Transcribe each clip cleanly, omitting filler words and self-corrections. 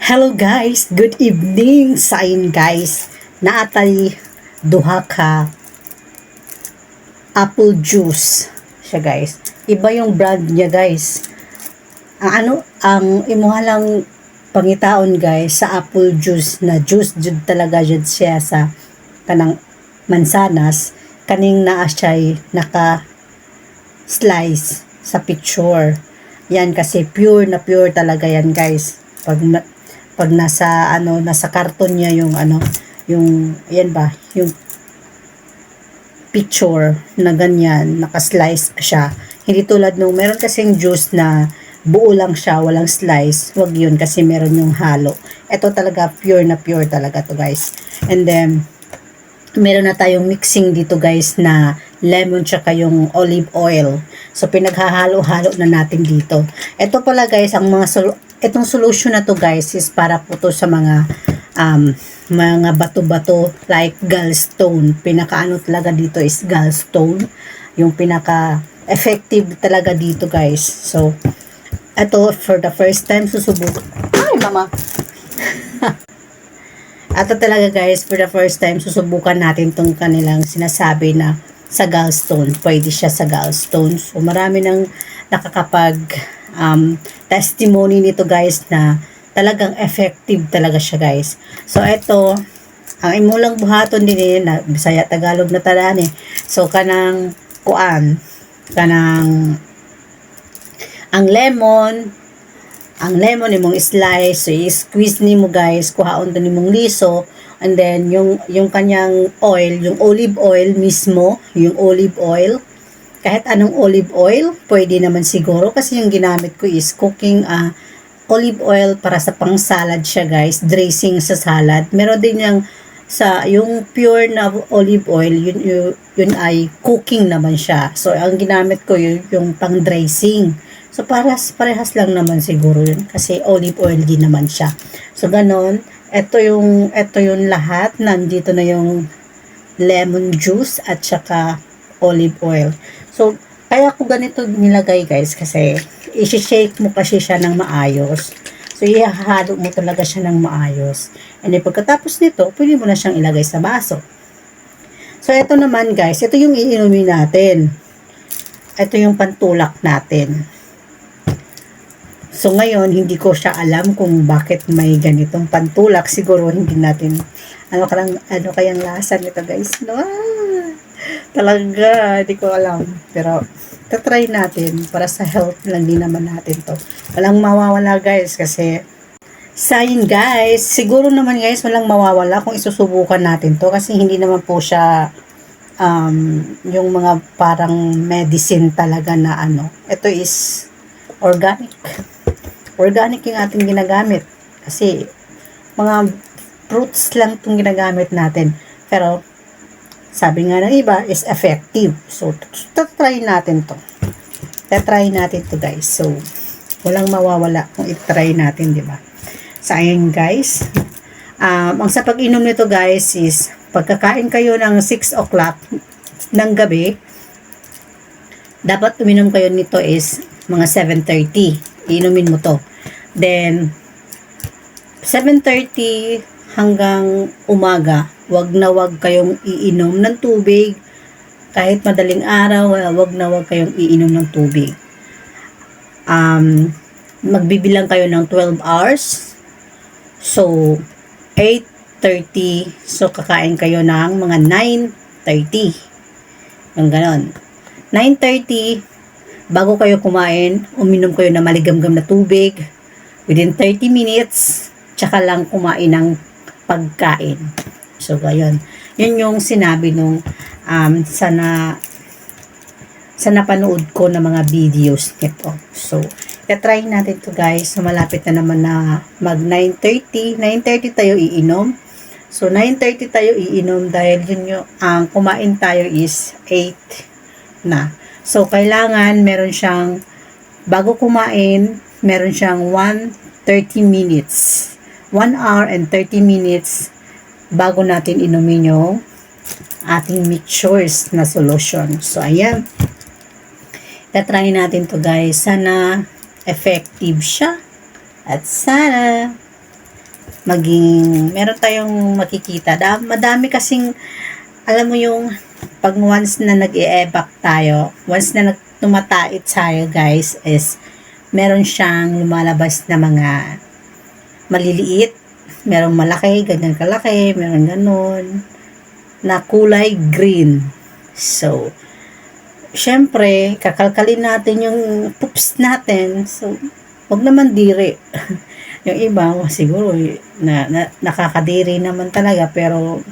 Hello guys, good evening sa inyo guys. Naatay duha ka apple juice siya guys. Iba yung brand niya guys. Ang imuha lang pangitaon guys sa apple juice na juice jud talaga jud siya sa kanang mansanas kaning naa siya naka slice sa picture. Yan kasi pure talaga yan guys. Pag nasa karton niya yung yan ba, yung picture na ganyan, naka-slice siya. Hindi tulad nung meron kasing juice na buo lang siya, walang slice. Wag yun kasi meron yung halo. Ito talaga pure talaga to guys. And then meron na tayong mixing dito guys na lemon tsaka yung olive oil. So pinaghahalo-halo na natin dito. Ito pala guys, itong solution na to guys is para po to sa mga bato-bato like gallstone. Pinakaano talaga dito is gallstone. Yung pinaka effective talaga dito guys. So ito for the first time susubukan. Ay mama. Ito talaga guys, for the first time susubukan natin tong kanilang sinasabi na sa gallstone. Pwede siya sa gallstone. So marami nang nakakapag testimony nito guys na talagang effective talaga siya guys. So ito, ang imulang buhaton din na Bisaya Tagalog na talaan eh. So kanang ang lemon imong slice, so i-squeeze nimo guys, kuhaon din nimong liso, and then yung kanyang oil, yung olive oil mismo, yung olive oil, kahit anong olive oil, pwede naman siguro kasi yung ginamit ko is cooking olive oil para sa pang salad siya guys, dressing sa salad. Meron din yung pure na olive oil, yun ay cooking naman siya. So ang ginamit ko yung pang dressing. So parehas lang naman siguro yun kasi olive oil din naman siya. So ganon, ito yung lahat, nandito na yung lemon juice at saka olive oil. So kaya ko ganito nilagay guys kasi i-shake mo kasi siya ng maayos. So ihahalo mo talaga siya ng maayos. And then pagkatapos nito, pwede mo na siyang ilagay sa baso. So ito naman guys, ito yung iinumin natin. Ito yung pantulak natin. So ngayon, hindi ko siya alam kung bakit may ganitong pantulak. Siguro hindi natin, ano kayang lasa nito guys. No? Talaga, hindi ko alam. Pero, tatry natin para sa health lang din naman natin to. Walang mawawala guys kasi, sayang guys, siguro naman guys, walang mawawala kung isusubukan natin to. Kasi hindi naman po siya, yung mga parang medicine talaga na ito is organic yung ating ginagamit kasi mga fruits lang itong ginagamit natin, pero sabi nga ng iba is effective. So try natin to guys. So walang mawawala kung i-try natin, di ba? So ayun guys, ang sa pag-inom nito guys is pagkakain kayo ng 6 o'clock ng gabi, dapat uminom kayo nito is mga 7:30. Inumin mo to. Then 7:30 hanggang umaga, wag kayong iinom ng tubig. Kahit madaling araw, wag kayong iinom ng tubig. Magbibilang kayo ng 12 hours. So 8:30, so kakain kayo ng mga 9:30. Yung ganon. 9:30, bago kayo kumain, uminom kayo ng maligamgam na tubig. Within 30 minutes, tsaka lang kumain ng pagkain. So, gayon. Yun yung sinabi nung sa napanood ko na mga videos nito. So, try natin to guys. So, malapit na naman na mag 9:30. 9:30 tayo iinom. So, 9:30 tayo iinom dahil yun yung kumain tayo is 8 na. So, kailangan meron siyang, bago kumain, meron siyang 30 minutes. 1 hour and 30 minutes bago natin inumin yung ating mixtures na solution. So, ayan. Tatry natin to guys. Sana effective siya. At sana maging, meron tayong makikita. Madami kasing, alam mo yung, pag once na nag-e-evac tayo, once na tumatait tayo guys, is, meron siyang lumalabas na mga maliliit, merong malaki, ganyan kalaki, meron ganon, na kulay green. So, syempre, kakalkalin natin yung poops natin. So, wag naman diri. Yung iba, siguro, nakakadiri naman talaga, pero,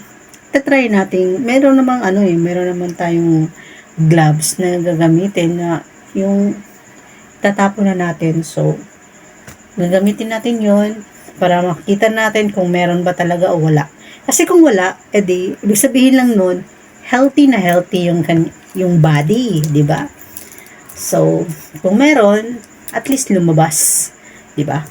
try natin. Meron namang meron naman tayong gloves na gagamitin na yung tatapon na natin. So, gagamitin natin yon para makita natin kung meron ba talaga o wala. Kasi kung wala, edi, ibig sabihin lang nun, healthy na healthy yung body, di ba? So, kung meron, at least lumabas, di ba?